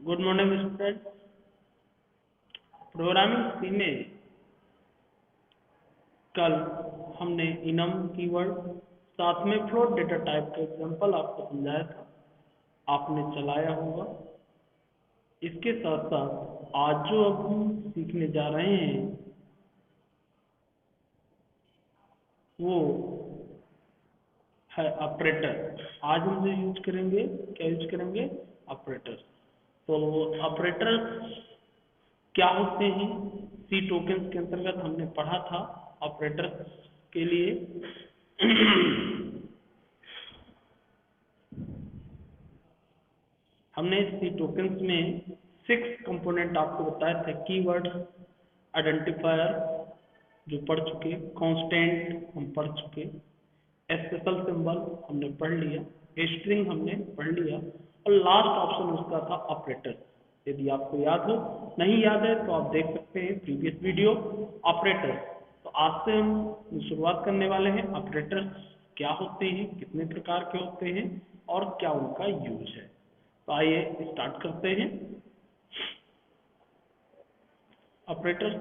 Good morning student. Programming C में कल हमने इनम कीवर्ड साथ में फ्लोट डेटा टाइप का एग्जांपल आपको समझाया था, आपने चलाया होगा। इसके साथ साथ आज जो अब हम सीखने जा रहे हैं वो है ऑपरेटर। आज हम जो यूज करेंगे, क्या यूज करेंगे? ऑपरेटर। तो ऑपरेटर क्या होते हैं? सी टोकन्स के अंतर्गत हमने पढ़ा था ऑपरेटर के लिए। हमने सी टोकन्स में 6 कंपोनेंट आपको बताए थे। कीवर्ड, आइडेंटिफायर जो पढ़ चुके, कांस्टेंट हम पढ़ चुके, स्पेशल सिंबल हमने पढ़ लिया, स्ट्रिंग हमने पढ़ लिया और लास्ट ऑप्शन उसका था ऑपरेटर। यदि आपको याद हो, नहीं याद है तो आप देख सकते हैं प्रीवियस वीडियो ऑपरेटर। तो आज से हम शुरुआत करने वाले हैं ऑपरेटर क्या होते हैं, कितने प्रकार के होते हैं और क्या उनका यूज है। तो आइए स्टार्ट करते हैं। ऑपरेटर,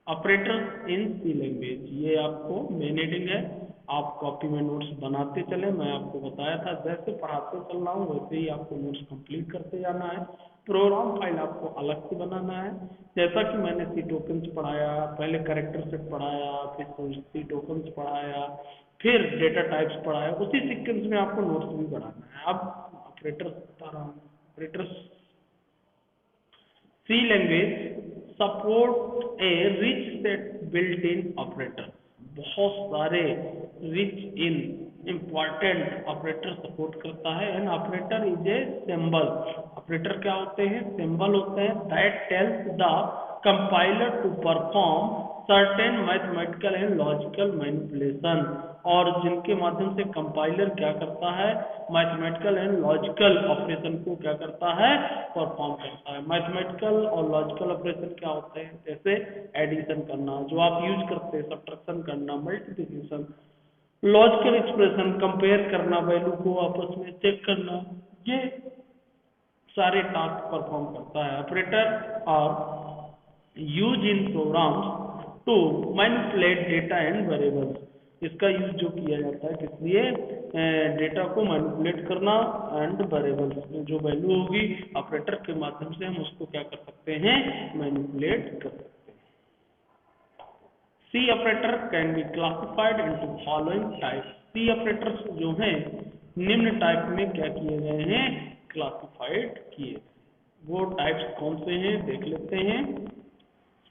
ऑपरेटर इन सी लैंग्वेज, ये आपको मेन हेडिंग है। आप कॉपी में नोट्स बनाते चले, मैं आपको बताया था जैसे पढ़ाते चल रहा हूँ वैसे ही आपको नोट्स कंप्लीट करते जाना है। प्रोग्राम फाइल आपको अलग से बनाना है। जैसा कि मैंने सी टोकन्स पढ़ाया, पहले कैरेक्टर सेट पढ़ाया, फिर सी टोकन्स पढ़ाया, फिर डेटा टाइप्स पढ़ाया, उसी सीक्वेंस में आपको नोट्स भी बनाना है। अब ऑपरेटर बता रहा हूँ। Operator C language support a rich set built-in operator। बहुत सारे rich in important operator support करता है। And operator is a symbol. Operator क्या होते हैं? सिंबल होते हैं that tells the compiler to perform certain mathematical and logical manipulation, और जिनके माध्यम से कंपाइलर क्या करता है? मैथमेटिकल एंड लॉजिकल ऑपरेशन को क्या करता है? परफॉर्म करता है। मैथमेटिकल और लॉजिकल ऑपरेशन क्या होते हैं? जैसे एडिशन करना जो आप यूज करते हैं, सब्ट्रैक्शन करना, मल्टीप्लिकेशन, लॉजिकल एक्सप्रेशन, कंपेयर करना, वैल्यू को आपस में चेक करना, ये सारे टास्क परफॉर्म करता है operator. Are used in programs to manipulate data and variables. इसका यूज जो किया जाता है किस लिए? डेटा को मैनिपुलेट करना एंड वेरिएबल्स में जो वैल्यू होगी ऑपरेटर के माध्यम से हम उसको क्या कर सकते हैं? मैनिपुलेट कर सकते हैं। C operator can be classified into following type. C operators जो हैं निम्न टाइप में क्या किए गए हैं? क्लासिफाइड किए। वो टाइप्स कौन से हैं देख लेते हैं।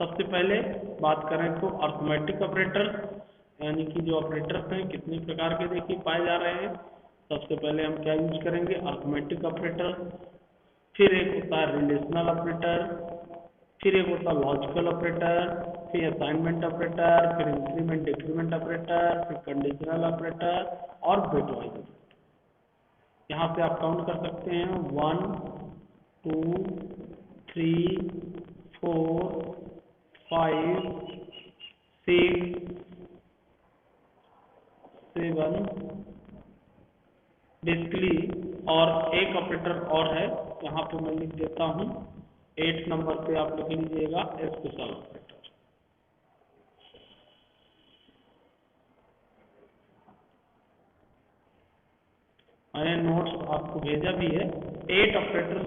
सबसे पहले बात करें तो अर्थमेटिक ऑपरेटर, यानी कि जो ऑपरेटर्स हैं कितने प्रकार के देखिए पाए जा रहे हैं। सबसे पहले हम क्या यूज करेंगे? Arithmetic operator. फिर एक होता है रिलेशनल ऑपरेटर, फिर एक होता है लॉजिकल ऑपरेटर, फिर असाइनमेंट ऑपरेटर, फिर इंक्रीमेंट डिक्रीमेंट ऑपरेटर, फिर कंडीशनल ऑपरेटर और बिटवाइज ऑपरेटर। यहाँ से आप काउंट कर सकते हैं 1 2 3 4 5 6 7 बेसिकली। और एक ऑपरेटर और है, यहाँ पे मैं लिख देता हूँ 8 नंबर पे आप लिख लीजिएगा स्पेशल ऑपरेटर। मैंने नोट्स आपको भेजा भी है। 8 ऑपरेटर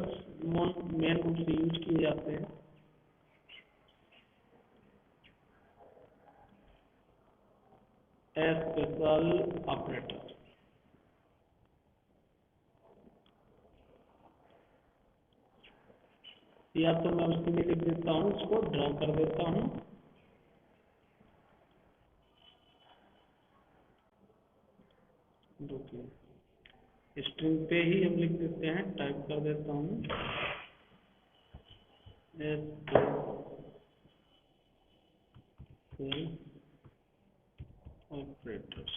मेन रूप से यूज किए जाते हैं। स्पेशल ऑपरेटर या तो मैं उसके लिए लिख देता हूँ, इसको ड्रॉ कर देता हूँ। स्ट्रिंग पे ही हम लिख देते हैं, टाइप कर देता हूँ ऑपरेटर्स।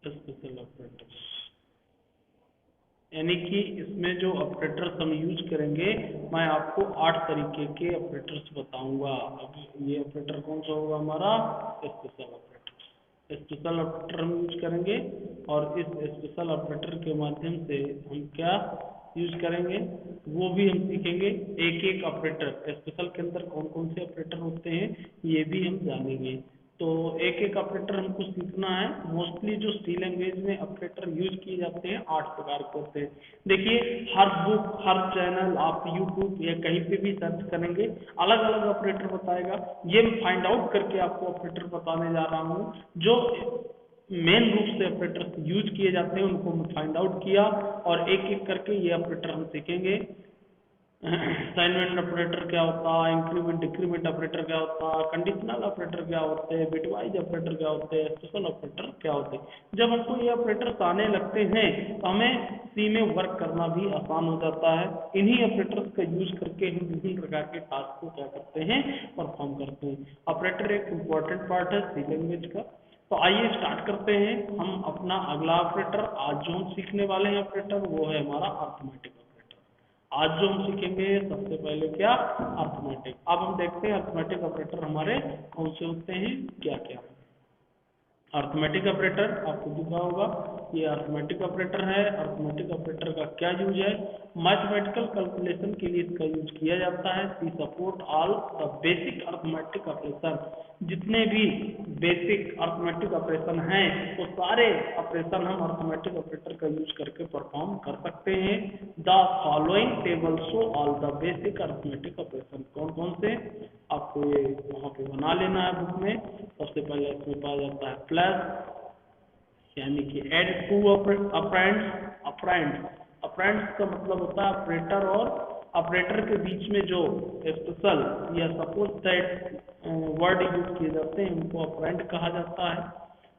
स्पेशल ऑपरेटर्स, यानी कि इसमें जो ऑपरेटर्स हम यूज करेंगे, मैं आपको 8 तरीके के ऑपरेटर्स बताऊंगा। अब ये ऑपरेटर कौन सा होगा हमारा? Special operator. स्पेशल ऑपरेटर हम यूज करेंगे और इस स्पेशल ऑपरेटर के माध्यम से हम क्या यूज करेंगे वो भी हम सीखेंगे। एक एक ऑपरेटर स्पेशल के अंदर कौन कौन से ऑपरेटर होते हैं ये भी हम जानेंगे। तो एक एक ऑपरेटर हमको सीखना है। मोस्टली जो सी लैंग्वेज में ऑपरेटर यूज किए जाते हैं 8 प्रकार के होते हैं। देखिए, हर बुक, हर चैनल, आप यूट्यूब या कहीं पे भी सर्च करेंगे अलग अलग ऑपरेटर बताएगा। ये मैं फाइंड आउट करके आपको ऑपरेटर बताने जा रहा हूँ जो मेन रूप से ऑपरेटर यूज किए जाते हैं, उनको मैं फाइंड आउट किया और एक एक करके ये ऑपरेटर हम सीखेंगे। असाइनमेंट ऑपरेटर क्या होता है, इंक्रीमेंट डिक्रीमेंट ऑपरेटर क्या होता है, कंडीशनल ऑपरेटर क्या होते हैं, बिटवाइज ऑपरेटर क्या होते हैं, स्पेशल ऑपरेटर क्या होते हैं। जब हमको ये ऑपरेटर्स आने लगते हैं तो हमें सी में वर्क करना भी आसान हो जाता है। इन्हीं ऑपरेटर्स का यूज करके हम विभिन्न प्रकार के टास्क को क्या करते हैं, परफॉर्म करते हैं। ऑपरेटर एक इम्पॉर्टेंट पार्ट है सी लैंग्वेज का। तो आइए स्टार्ट करते हैं हम अपना अगला ऑपरेटर। आज जो हम सीखने वाले हैं ऑपरेटर वो है हमारा अर्थमेटिक ऑपरेटर। आज जो हम सीखेंगे सबसे पहले क्या? अर्थमेटिक। अब हम देखते हैं अर्थमेटिक ऑपरेटर हमारे कौन से होते हैं, क्या क्या है। अर्थमेटिक ऑपरेटर आपको दिख रहा होगा, ये अर्थमेटिक ऑपरेटर है। अर्थमेटिक ऑपरेटर का क्या यूज है? मैथमेटिकल कैलकुलेशन के लिए इसका यूज किया जाता है। We support all the basic arithmetic operation. जितने भी बेसिक अर्थमेटिक ऑपरेशन हैं वो सारे ऑपरेशन हम अर्थमेटिक ऑपरेटर का यूज करके परफॉर्म कर सकते हैं। The following table show all the basic arithmetic operation. कौन कौन से आपको ये वहाँ पे बना लेना है बुक में। सबसे पहले इसमें पाया जाता है प्लस, यानी कि एड टू ऑपरेंड्स। ऑपरेंड्स का मतलब होता है ऑपरेटर और ऑपरेटर के बीच में जो स्पेशल या सपोज दैट वर्ड यूज किए जाते हैं उनको ऑपरेंड कहा जाता है।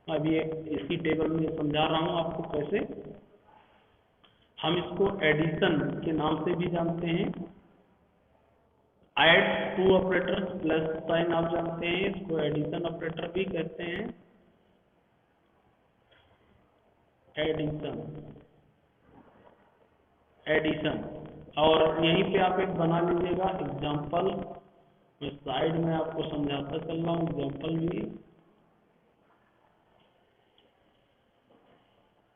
अब ये इसी टेबल में समझा रहा हूँ आपको कैसे। हम इसको एडिशन के नाम से भी जानते हैं। Add to operator plus sign आप जानते हैं, इसको एडिशन ऑपरेटर भी कहते हैं। एडिशन और यहीं पे आप एक बना लीजिएगा एग्जाम्पल। मैं साइड में आपको समझाता चल रहा हूँ एग्जाम्पल भी।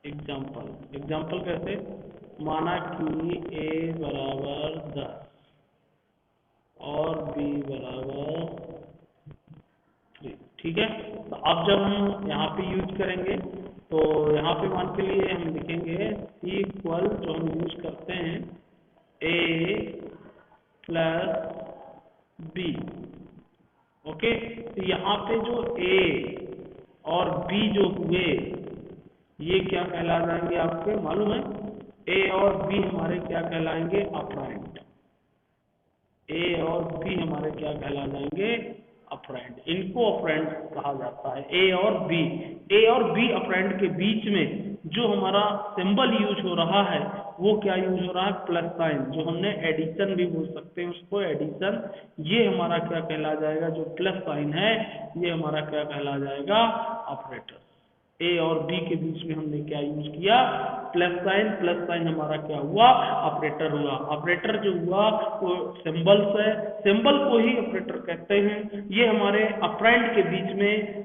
एग्जाम्पल कैसे? माना कि a बराबर 10 और b बराबर 3, ठीक है। तो अब जब हम यहाँ पे यूज करेंगे तो यहाँ पे मान के लिए हम लिखेंगे C इक्वल, जो हम यूज करते हैं a प्लस b। ओके, तो यहाँ पे जो a और b जो हुए ये क्या कहला जाएंगे आपके मालूम है? a और b हमारे क्या कहलाएंगे? ऑपरेंड। ए और बी हमारे क्या कहला जाएंगे? ऑपरेंड। इनको ऑपरेंड कहा जाता है। ए और बी ऑपरेंड के बीच में जो हमारा सिंबल यूज हो रहा है वो क्या यूज हो रहा है? प्लस साइन, जो हमने एडिशन भी बोल सकते हैं उसको, एडिशन। ये हमारा क्या कहला जाएगा? जो प्लस साइन है ये हमारा क्या कहला जाएगा? ऑपरेटर। ए और बी के बीच में हमने क्या यूज किया? प्लस साइन हमारा क्या हुआ? ऑपरेटर हुआ। ऑपरेटर जो हुआ वो सिंबल्स है, सिंबल को ही ऑपरेटर कहते हैं। ये हमारे ऑपरेंड के बीच में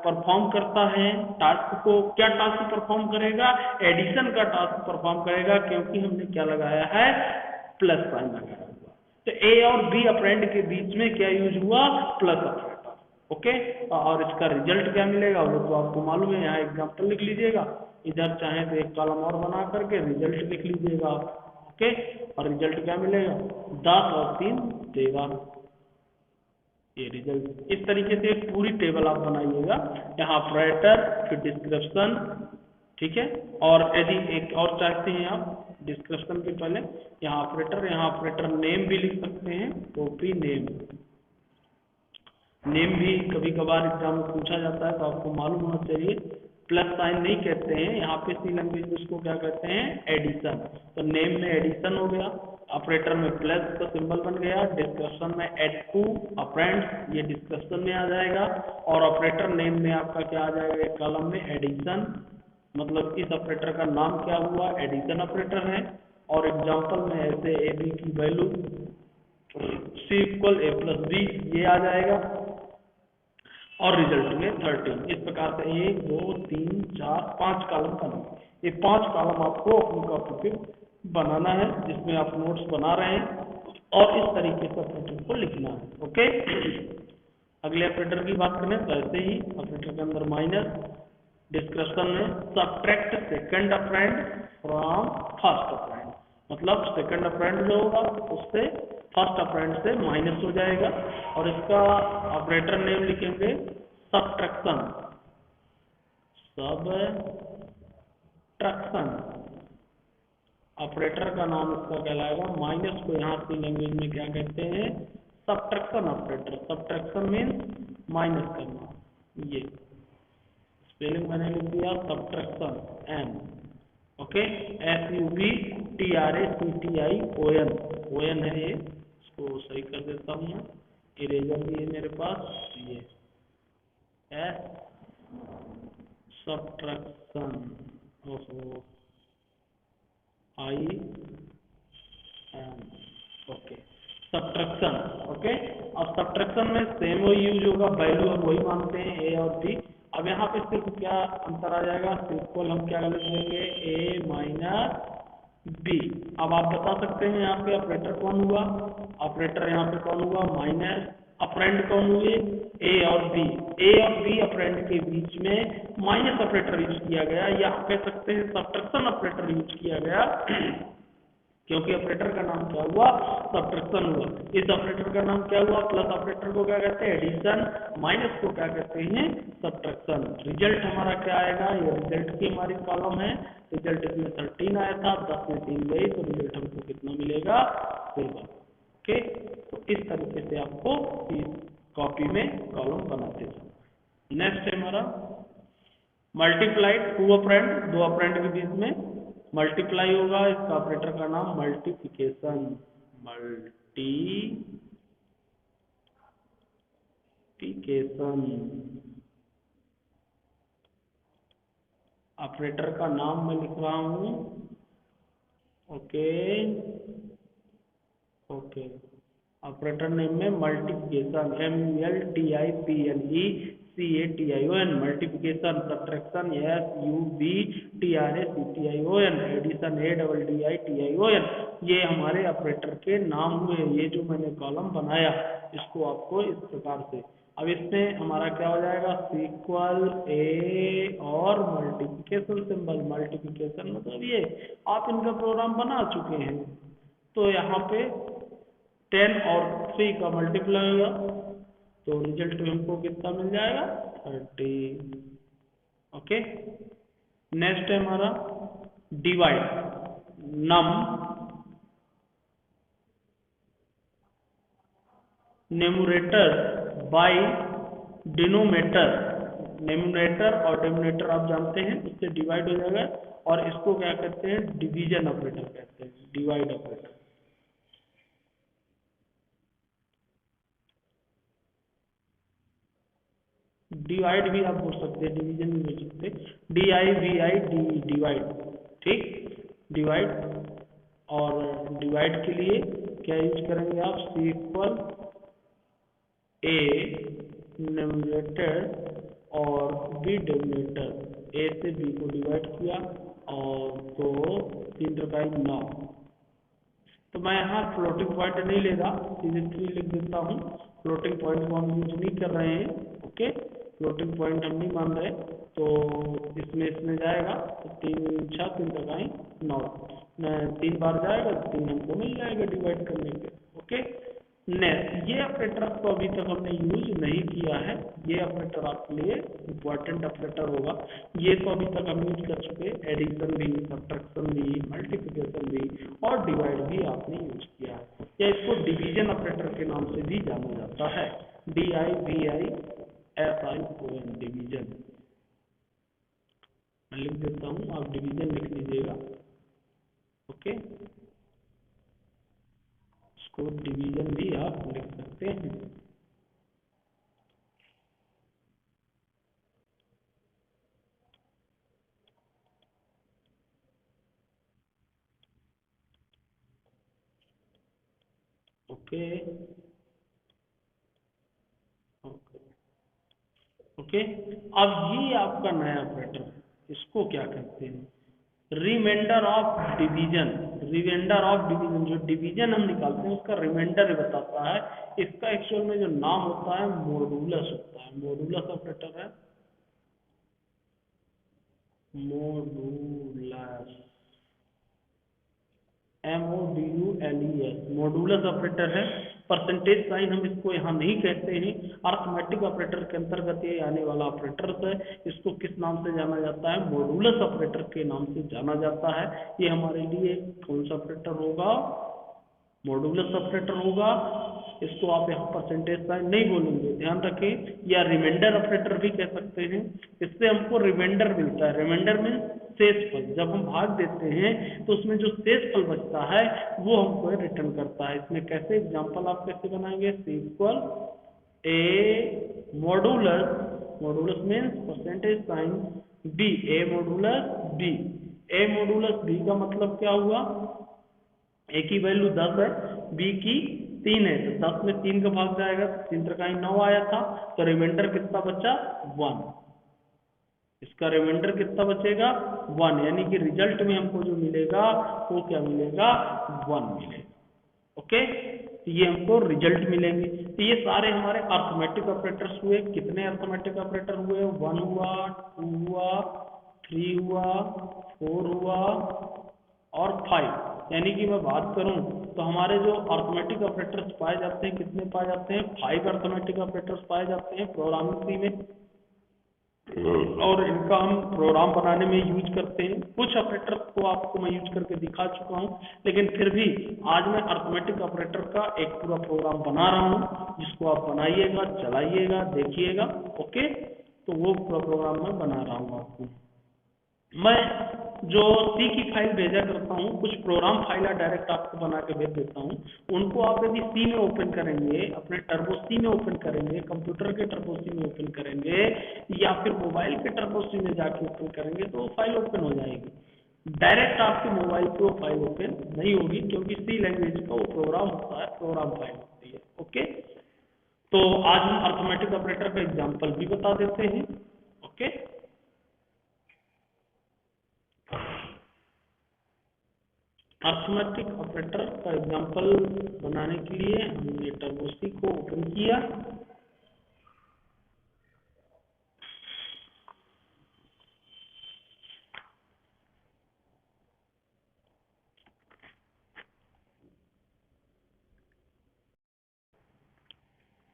परफॉर्म करता है टास्क को। क्या टास्क परफॉर्म करेगा? एडिशन का टास्क परफॉर्म करेगा, क्योंकि हमने क्या लगाया है? प्लस साइन लगाया हुआ। तो ए और बी ऑपरेंड के बीच में क्या यूज हुआ? Plus operator. ओके, और इसका रिजल्ट क्या मिलेगा वो तो आपको मालूम है। यहाँ एग्जाम्पल लिख लीजिएगा, इधर चाहे तो एक कॉलम और बना करके रिजल्ट लिख लीजिएगा। ओके, और रिजल्ट क्या मिलेगा? 10 और 3 देगा ये रिजल्ट। इस तरीके से पूरी टेबल आप बनाइएगा। यहाँ ऑपरेटर, फिर डिस्क्रिप्शन, ठीक है। और यदि एक और चाहते हैं आप डिस्क्रिप्शन के पहले यहाँ ऑपरेटर नेम भी लिख सकते हैं। कॉपी नेम भी कभी कभार एग्जाम में पूछा जाता है तो आपको मालूम होना चाहिए। प्लस साइन नहीं कहते हैं यहाँ पे, सी लैंग्वेज में उसको क्या कहते हैं? एडिशन। तो नेम में एडिशन हो गया। ऑपरेटर में प्लस का सिंबल बन गया, डिस्क्रिप्शन में एड टू ऑपरेंड्स, ये डिस्क्रिप्शन में आ जाएगा, और ऑपरेटर नेम में आपका क्या आ जाएगा, एक कॉलम में एडिशन, मतलब इस ऑपरेटर का नाम क्या हुआ, एडिशन ऑपरेटर है। और एग्जांपल में ऐसे ए बी की वैल्यू सी इक्वल ए प्लस बी, ये आ जाएगा, और रिजल्ट में 13। इस प्रकार से 1 2 3 4 5 कॉलम बनेंगे। ये 5 कॉलम आपको अपनी कॉपी पे बनाना है, जिसमें आप नोट्स बना रहे हैं, और इस तरीके से ऑपरेटर को लिखना है। ओके, अगले ऑपरेटर की बात करें तो ऐसे ही ऑपरेटर के अंदर माइनस, डिस्क्रिप्शन में subtract second operand from first operand, मतलब सेकंड ऑपरेंड जो होगा उससे फर्स्ट ऑपरेंड से माइनस हो जाएगा, और इसका ऑपरेटर नेम लिखेंगे सबट्रैक्शन, सबट्रैक्शन ऑपरेटर का नाम इसका कहलाएगा। माइनस को यहाँ की लैंग्वेज में क्या कहते हैं, subtraction operator. Subtraction means minus करना, ये स्पेलिंग मैंने लिख दिया subtraction, N, okay, SUBTRACTION, ON है ये, इसको सही कर देता हूँ मैं, इरेजर भी है मेरे पास, ये एस सबट्रैक्शन, ओहो I N, okay, subtraction, okay. अब सबट्रैक्शन में सेम वही यूज होगा, वैल्यू हम वही मानते हैं ए और बी। अब यहाँ पे सिर्फ क्या अंतर आ जाएगा, सिंपल हम क्या लिख देंगे, ए माइनस बी। अब आप बता सकते हैं यहाँ पे ऑपरेटर कौन हुआ, ऑपरेटर यहाँ पे कौन हुआ, माइनस, ऑपरेंड कौन हुए, ए और बी। ए और बी ऑपरेंड के बीच में माइनस ऑपरेटर यूज किया गया, या आप कह सकते हैं सबट्रैक्शन ऑपरेटर यूज किया गया, क्योंकि ऑपरेटर का नाम क्या हुआ, सबट्रैक्शन हुआ। इस ऑपरेटर का नाम क्या हुआ, प्लस ऑपरेटर को क्या कहते हैं, एडिशन, माइनस को क्या कहते हैं, सबट्रैक्शन। रिजल्ट हमारा क्या आएगा, ये रिजल्ट की हमारी कॉलम है, रिजल्ट इसमें 13 आया था, 10 में 3 गई, तो रिजल्ट हमको कितना मिलेगा, 16। ओके, तो इस तरीके से आपको इस कॉपी में कॉलम बनाते हैं। नेक्स्ट है हमारा मल्टीप्लाइड टू ऑपरेंड, दो ऑपरेंड के बीच में मल्टीप्लाई होगा, इसका ऑपरेटर का नाम मल्टीप्लिकेशन, मल्टीप्लिकेशन ऑपरेटर का नाम मैं लिख रहा हूं, ओके ओके, ऑपरेटर नेम में multiplication, MULTIPLECATION, multiplication, subtraction, SUBTRACTION, addition, ADDITION, ये हमारे ऑपरेटर के नाम हुए। ये जो मैंने कॉलम बनाया इसको आपको इस प्रकार से, अब इसमें हमारा क्या हो जाएगा, इक्वल ए और मल्टीप्लिकेशन सिंबल, मल्टीप्लिकेशन मतलब ये आप इनका प्रोग्राम बना चुके हैं, तो यहाँ पे 10 और 3 का मल्टीप्लाई होगा, तो रिजल्ट में हमको कितना मिल जाएगा, 30। ओके, नेक्स्ट है हमारा डिवाइड, नम न्यूमरेटर बाय डिनोमिनेटर, न्यूमरेटर और डिनोमिनेटर आप जानते हैं, इससे डिवाइड हो जाएगा, और इसको क्या कहते हैं, डिवीजन ऑपरेटर कहते हैं, डिवाइड ऑपरेटर। डिवाइड भी आप बोल सकते हैं, डिवीजन भी बोल सकते हैं, DIVID, डिवाइड, ठीक, डिवाइड। और डिवाइड के लिए क्या यूज करेंगे आप, C इक्वल ए न्यूमरेटर और बी डिनोमिनेटर, ए से बी को डिवाइड किया, और तो 3×9। तो मैं यहाँ फ्लोटिंग पॉइंट नहीं ले रहा, सीधे 3 लिख देता हूँ, फ्लोटिंग पॉइंट को हम यूज नहीं कर रहे हैं, ओके, फ्लोटिंग पॉइंट हम नहीं मान रहे, तो इसमें जाएगा, तो 3 6 3×9, 3 बार जाएगा तो 3 हमको मिल जाएगा डिवाइड करने के। ओके, नेक्स्ट, ये ऑपरेटर को अभी तक हमने यूज नहीं किया है, ये ऑपरेटर आपके लिए इम्पोर्टेंट ऑपरेटर होगा। ये तो अभी तक हम यूज कर चुके, एडिशन भी, सब्ट्रैक्शन भी, मल्टीप्लिकेशन भी, और डिवाइड भी आपने यूज किया है, या इसको डिवीजन ऑपरेटर के नाम से भी जाना जाता है, DIVISION, डिवीजन। मैं लिख देता हूँ, आप डिवीजन लिख लीजिएगा। ओके, इसको डिवीजन भी आप लिख सकते हैं। Okay okay okay. अब ये आपका नया ऑपरेटर, इसको क्या कहते हैं? Remainder of division. Remainder of division, जो डिवीजन हम निकालते हैं उसका रिमाइंडर बताता है। इसका एक्चुअल में जो नाम होता है मॉडुलस होता है। मॉडुलस ऑपरेटर है, मॉडुलस, MODULES, मॉडुलस ऑपरेटर है। परसेंटेज साइन हम इसको यहाँ नहीं कहते हैं। अर्थमेटिक ऑपरेटर के अंतर्गत ये आने वाला ऑपरेटर है। इसको किस नाम से जाना जाता है? मॉडुलस ऑपरेटर के नाम से जाना जाता है। ये हमारे लिए कौन सा ऑपरेटर होगा? मॉडुलस ऑपरेटर होगा। इसको आप यहाँ परसेंटेज साइन नहीं बोलेंगे, ध्यान रखें। या रिमाइंडर ऑपरेटर भी कह सकते हैं। इससे हमको रिमाइंडर मिलता है। रिमाइंडर मीन शेषफल। जब हम भाग देते हैं तो उसमें जो शेषफल बचता है वो हमको रिटर्न करता है। इसमें कैसे एग्जांपल आप कैसे बनाएंगे? Equal A modulus, modulus means percentage sign B, A modulus B. A modulus B का मतलब क्या हुआ? ए की वैल्यू 10 है, बी की 3 है, तो 10 में 3 का भाग जाएगा, 3 त्रिकाई 9 आया था, तो रिमाइंडर कितना बचा? 1। इसका रिमाइंडर कितना बचेगा? 1। यानी कि रिजल्ट में हमको जो मिलेगा वो क्या मिलेगा? 1 मिलेगा। ओके, तो ये हमको रिजल्ट मिलेंगे। तो ये सारे हमारे अर्थमेटिक ऑपरेटर्स हुए। कितने अर्थमेटिक ऑपरेटर हुए? 1 हुआ, 2 हुआ, 3 हुआ, 4 हुआ और 5। यानी कि मैं बात करूं तो हमारे जो अर्थमेटिक ऑपरेटर्स पाए जाते हैं, कितने पाए जाते हैं? 5 अर्थमेटिक ऑपरेटर्स पाए जाते हैं प्रोग्रामिंग सी में। और इनका हम प्रोग्राम बनाने में यूज करते हैं। कुछ ऑपरेटर्स को आपको मैं यूज करके दिखा चुका हूं, लेकिन फिर भी आज मैं अर्थमेटिक ऑपरेटर का एक पूरा प्रोग्राम बना रहा हूं, जिसको आप बनाइएगा, चलाइएगा, देखिएगा। ओके, तो वो पूरा प्रोग्राम मैं बना रहा हूँ आपको। मैं जो सी की फाइल भेजा करता हूँ, कुछ प्रोग्राम फाइल डायरेक्ट आपको बना के भेज देता हूँ। उनको आप यदि सी में ओपन करेंगे, अपने टर्बो सी में ओपन करेंगे, कंप्यूटर के टर्बो सी में ओपन करेंगे, या फिर मोबाइल के टर्बो सी में जाके ओपन करेंगे, तो वो फाइल ओपन हो जाएगी। डायरेक्ट आपके मोबाइल पे वो फाइल ओपन नहीं होगी, क्योंकि सी लैंग्वेज का वो प्रोग्राम होता है, प्रोग्राम फाइल होती है। ओके, तो आज हम अर्थमेटिक ऑपरेटर का एग्जाम्पल भी बता देते हैं। ओके, अर्थमेटिक ऑपरेटर का एग्जांपल बनाने के लिए हमने टर्बो सी को ओपन किया।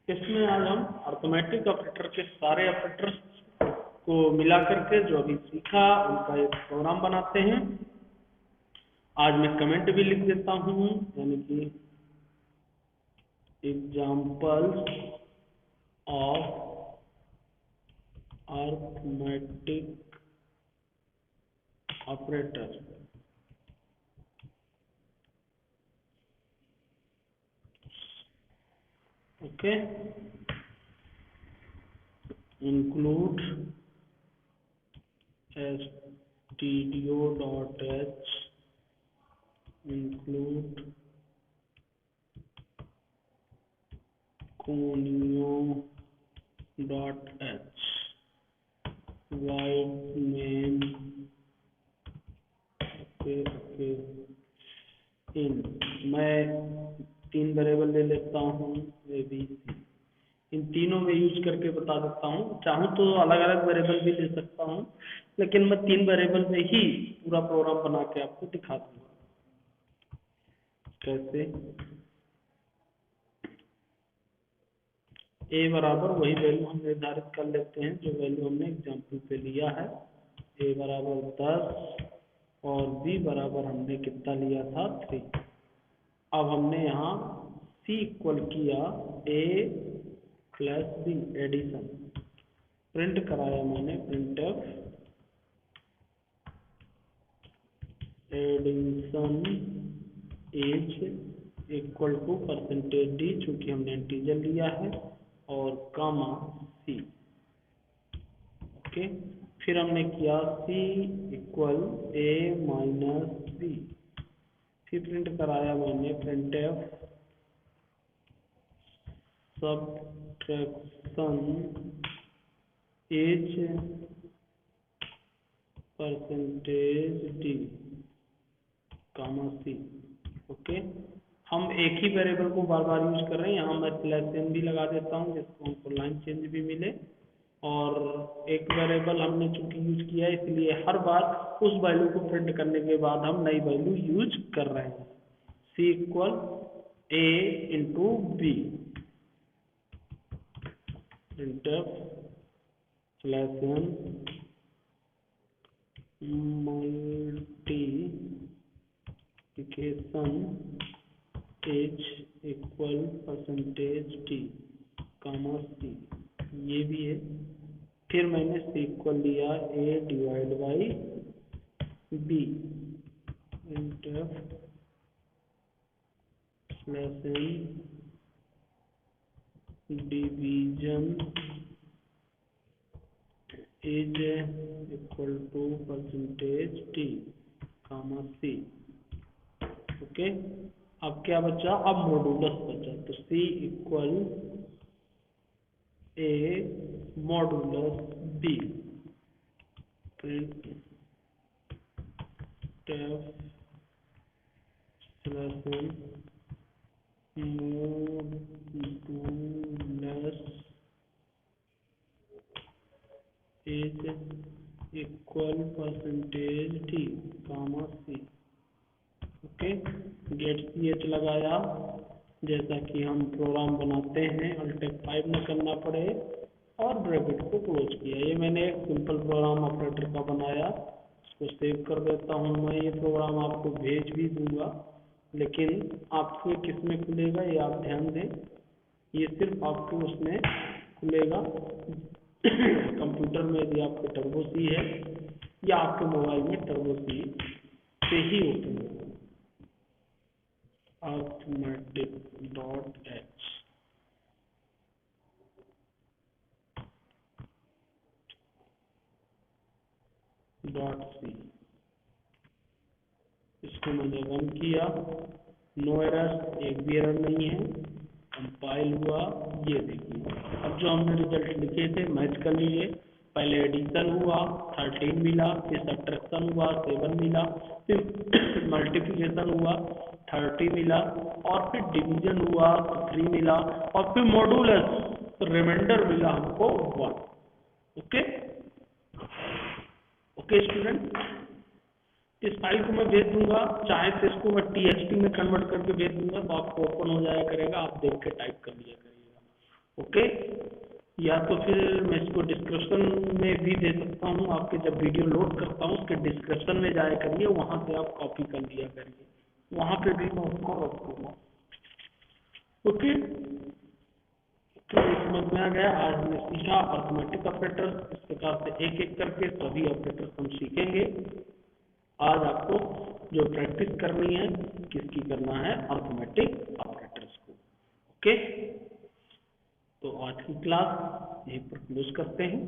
इसमें आज हम अर्थमेटिक ऑपरेटर के सारे ऑपरेटर्स को मिला करके जो अभी सीखा उनका एक प्रोग्राम बनाते हैं। आज मैं कमेंट भी लिख देता हूँ, यानी कि examples of arithmetic operator. Okay, include stdio.h, include conio.h, void main, okay in. मैं 3 वेरिएबल ले लेता हूँ, ABC। इन तीनों में यूज करके बता देता हूँ। चाहूँ तो अलग अलग वेरिएबल भी ले सकता हूँ, लेकिन मैं 3 वेरिएबल में ही पूरा प्रोग्राम बना के आपको दिखा दूंगा कैसे। ए बराबर वही वैल्यू हम निर्धारित कर लेते हैं जो वैल्यू हमने एग्जाम्पल पे लिया है। ए बराबर 10 और बी बराबर हमने कितना लिया था? 3। अब हमने यहाँ सी इक्वल किया A plus B, addition print कराया मैंने, printf addition is equal to percentage D, चूंकि हमने इंटीजर लिया है, और कामा सी। ओके, फिर हमने किया C equal A minus B, फिर प्रिंट कराया मैंने printf subtraction as percentage D comma C. Okay, हम एक ही वेरिएबल को बार बार यूज कर रहे हैं, यहाँ मैं स्लैश एन भी लगा देता हूँ जिसको हमको लाइन चेंज भी मिले। और एक वेरिएबल हमने चूंकि यूज किया है, इसलिए हर बार उस वैल्यू को प्रिंट करने के बाद हम नई वैल्यू यूज कर रहे हैं। C equal A into B, printf slash N multiplication as equal percentage T comma C, ये भी है। फिर मैंने सी इक्वल लिया A divide by B, slash N division as equal to percentage T comma C. Okay, अब क्या बचा, अब मॉडुलस बचा, तो C equal A modulus B, print slash N modulus as equal percentage T comma C. Okay, get C H लगाया, जैसा कि हम प्रोग्राम बनाते हैं, अल्ट F5 न करना पड़े, और ब्रैकेट को क्लोज किया। ये मैंने एक सिंपल प्रोग्राम ऑपरेटर का बनाया, इसको सेव कर देता हूँ। मैं ये प्रोग्राम आपको भेज भी दूंगा, लेकिन आपके किस में खुलेगा ये आप ध्यान दें, ये सिर्फ आपके उसमें खुलेगा कंप्यूटर में, यदि आपके टर्बो सी है या आपके मोबाइल में टर्बो सी से ही ओपन होगा। arithmetic.h .c, इसको मैंने रन किया, नो एरर, एक भी एरर नहीं है, कंपाइल हुआ। ये देखिए, अब जो हमने रिजल्ट लिखे थे मैच कर लिए। पहले एडिशन हुआ 13 मिला, फिर सब्ट्रैक्शन हुआ 7 मिला, फिर मल्टीप्लिकेशन हुआ 30 मिला, और फिर डिवीजन हुआ 3 मिला, और फिर मॉडुलस रिमाइंडर मिला हमको 1। ओके ओके स्टूडेंट, इस फाइल को मैं भेज दूंगा, चाहे तो इसको मैं TXT में कन्वर्ट करके भेज दूंगा, तो आपको ओपन हो जाया करेगा, आप देख के टाइप कर लिया करिएगा। ओके, या तो फिर मैं इसको डिस्क्रिप्शन में भी दे सकता हूँ, आपके जब वीडियो लोड करता हूँ उसके डिस्क्रिप्शन में जाया करिए, वहां से आप कॉपी कर लिया करिए, वहां पे भी मैं उसको रख दूंगा। ओके, समझ में आ गया। आज हमने सीखा अर्थमेटिक ऑपरेटर, इस प्रकार से एक एक करके सभी ऑपरेटर हम सीखेंगे। आज आपको जो प्रैक्टिस करनी है, किसकी करना है, अर्थमेटिक ऑपरेटर्स को। ओके, तो आज की क्लास यहीं पर क्लोज करते हैं।